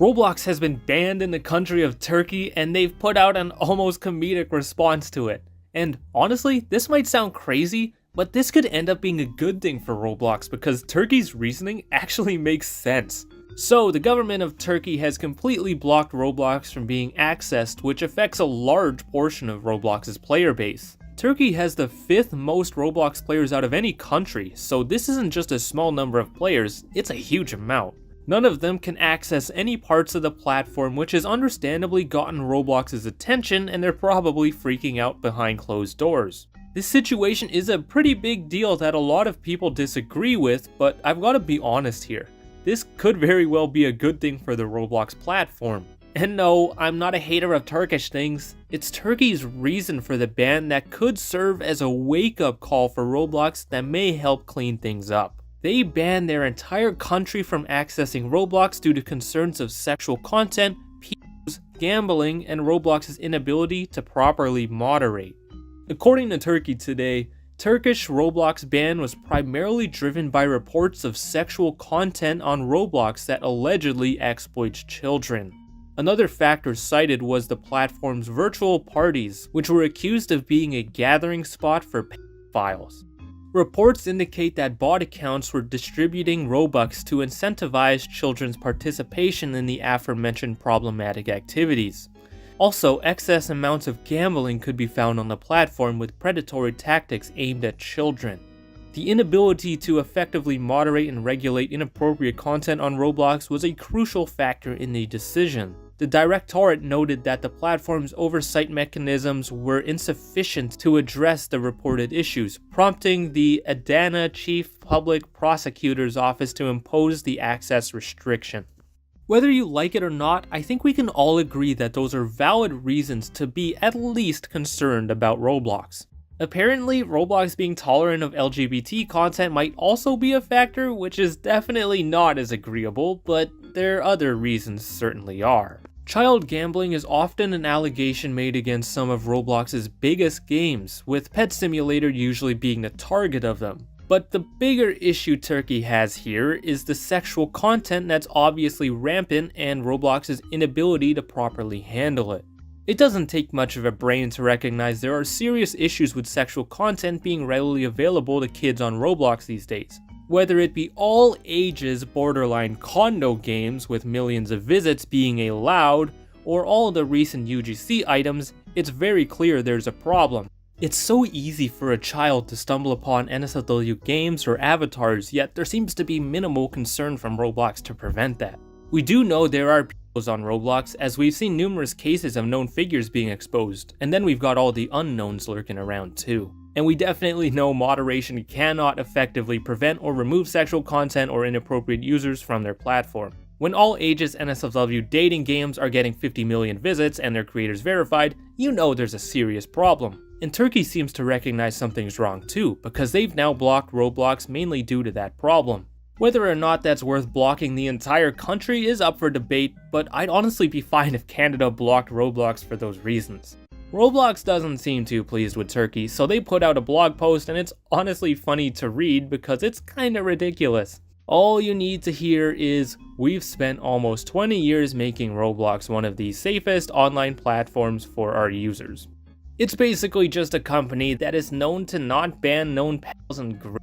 Roblox has been banned in the country of Turkey, and they've put out an almost comedic response to it. And honestly, this might sound crazy, but this could end up being a good thing for Roblox because Turkey's reasoning actually makes sense. So, the government of Turkey has completely blocked Roblox from being accessed, which affects a large portion of Roblox's player base. Turkey has the 5th most Roblox players out of any country, so this isn't just a small number of players, it's a huge amount. None of them can access any parts of the platform, which has understandably gotten Roblox's attention, and they're probably freaking out behind closed doors. This situation is a pretty big deal that a lot of people disagree with, but I've gotta be honest here. This could very well be a good thing for the Roblox platform. And no, I'm not a hater of Turkish things. It's Turkey's reason for the ban that could serve as a wake-up call for Roblox that may help clean things up. They banned their entire country from accessing Roblox due to concerns of sexual content, pedos, gambling, and Roblox's inability to properly moderate. According to Turkey Today, Turkish Roblox ban was primarily driven by reports of sexual content on Roblox that allegedly exploits children. Another factor cited was the platform's virtual parties, which were accused of being a gathering spot for pedophiles. Reports indicate that bot accounts were distributing Robux to incentivize children's participation in the aforementioned problematic activities. Also, excess amounts of gambling could be found on the platform with predatory tactics aimed at children. The inability to effectively moderate and regulate inappropriate content on Roblox was a crucial factor in the decision. The Directorate noted that the platform's oversight mechanisms were insufficient to address the reported issues, prompting the Adana Chief Public Prosecutor's Office to impose the access restriction. Whether you like it or not, I think we can all agree that those are valid reasons to be at least concerned about Roblox. Apparently, Roblox being tolerant of LGBT content might also be a factor, which is definitely not as agreeable, but their other reasons certainly are. Child gambling is often an allegation made against some of Roblox's biggest games, with Pet Simulator usually being the target of them. But the bigger issue Turkey has here is the sexual content that's obviously rampant and Roblox's inability to properly handle it. It doesn't take much of a brain to recognize there are serious issues with sexual content being readily available to kids on Roblox these days. Whether it be all ages borderline condo games with millions of visits being allowed, or all the recent UGC items, it's very clear there's a problem. It's so easy for a child to stumble upon NSFW games or avatars, yet there seems to be minimal concern from Roblox to prevent that. We do know there are pedos on Roblox, as we've seen numerous cases of known figures being exposed, and then we've got all the unknowns lurking around too. And we definitely know moderation cannot effectively prevent or remove sexual content or inappropriate users from their platform. When all ages NSFW dating games are getting 50 million visits and their creators verified, you know there's a serious problem. And Turkey seems to recognize something's wrong too, because they've now blocked Roblox mainly due to that problem. Whether or not that's worth blocking the entire country is up for debate, but I'd honestly be fine if Canada blocked Roblox for those reasons. Roblox doesn't seem too pleased with Turkey, so they put out a blog post, and it's honestly funny to read because it's kinda ridiculous. All you need to hear is, we've spent almost 20 years making Roblox one of the safest online platforms for our users. It's basically just a company that is known to not ban known pals and groups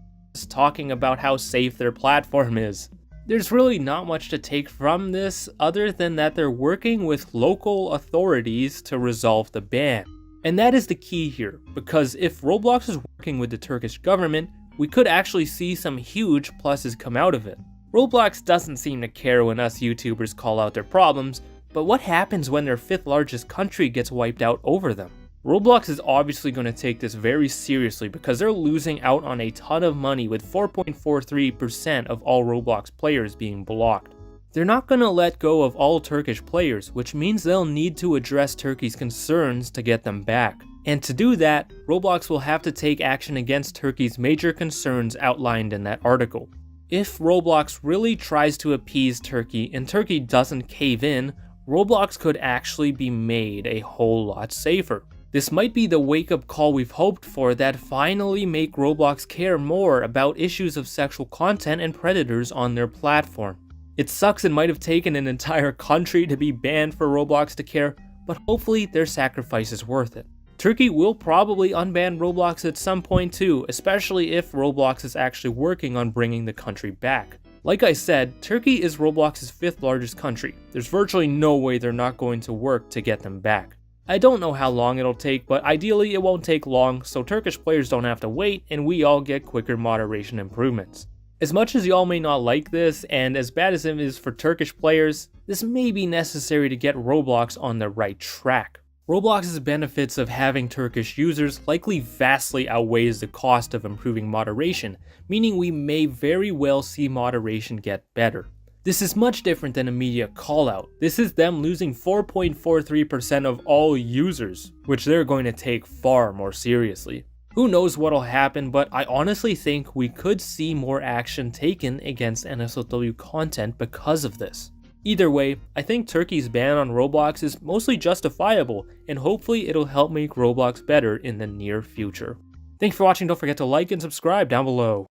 talking about how safe their platform is. There's really not much to take from this other than that they're working with local authorities to resolve the ban. And that is the key here, because if Roblox is working with the Turkish government, we could actually see some huge pluses come out of it. Roblox doesn't seem to care when us YouTubers call out their problems, but what happens when their 5th largest country gets wiped out over them? Roblox is obviously going to take this very seriously because they're losing out on a ton of money with 4.43% of all Roblox players being blocked. They're not going to let go of all Turkish players, which means they'll need to address Turkey's concerns to get them back. And to do that, Roblox will have to take action against Turkey's major concerns outlined in that article. If Roblox really tries to appease Turkey and Turkey doesn't cave in, Roblox could actually be made a whole lot safer. This might be the wake-up call we've hoped for that finally make Roblox care more about issues of sexual content and predators on their platform. It sucks it might have taken an entire country to be banned for Roblox to care, but hopefully their sacrifice is worth it. Turkey will probably unban Roblox at some point too, especially if Roblox is actually working on bringing the country back. Like I said, Turkey is Roblox's 5th largest country. There's virtually no way they're not going to work to get them back. I don't know how long it'll take, but ideally it won't take long, so Turkish players don't have to wait and we all get quicker moderation improvements. As much as y'all may not like this, and as bad as it is for Turkish players, this may be necessary to get Roblox on the right track. Roblox's benefits of having Turkish users likely vastly outweighs the cost of improving moderation, meaning we may very well see moderation get better. This is much different than a media callout. This is them losing 4.43% of all users, which they're going to take far more seriously. Who knows what'll happen, but I honestly think we could see more action taken against NSFW content because of this. Either way, I think Turkey's ban on Roblox is mostly justifiable, and hopefully it'll help make Roblox better in the near future. Thanks for watching, don't forget to like and subscribe down below.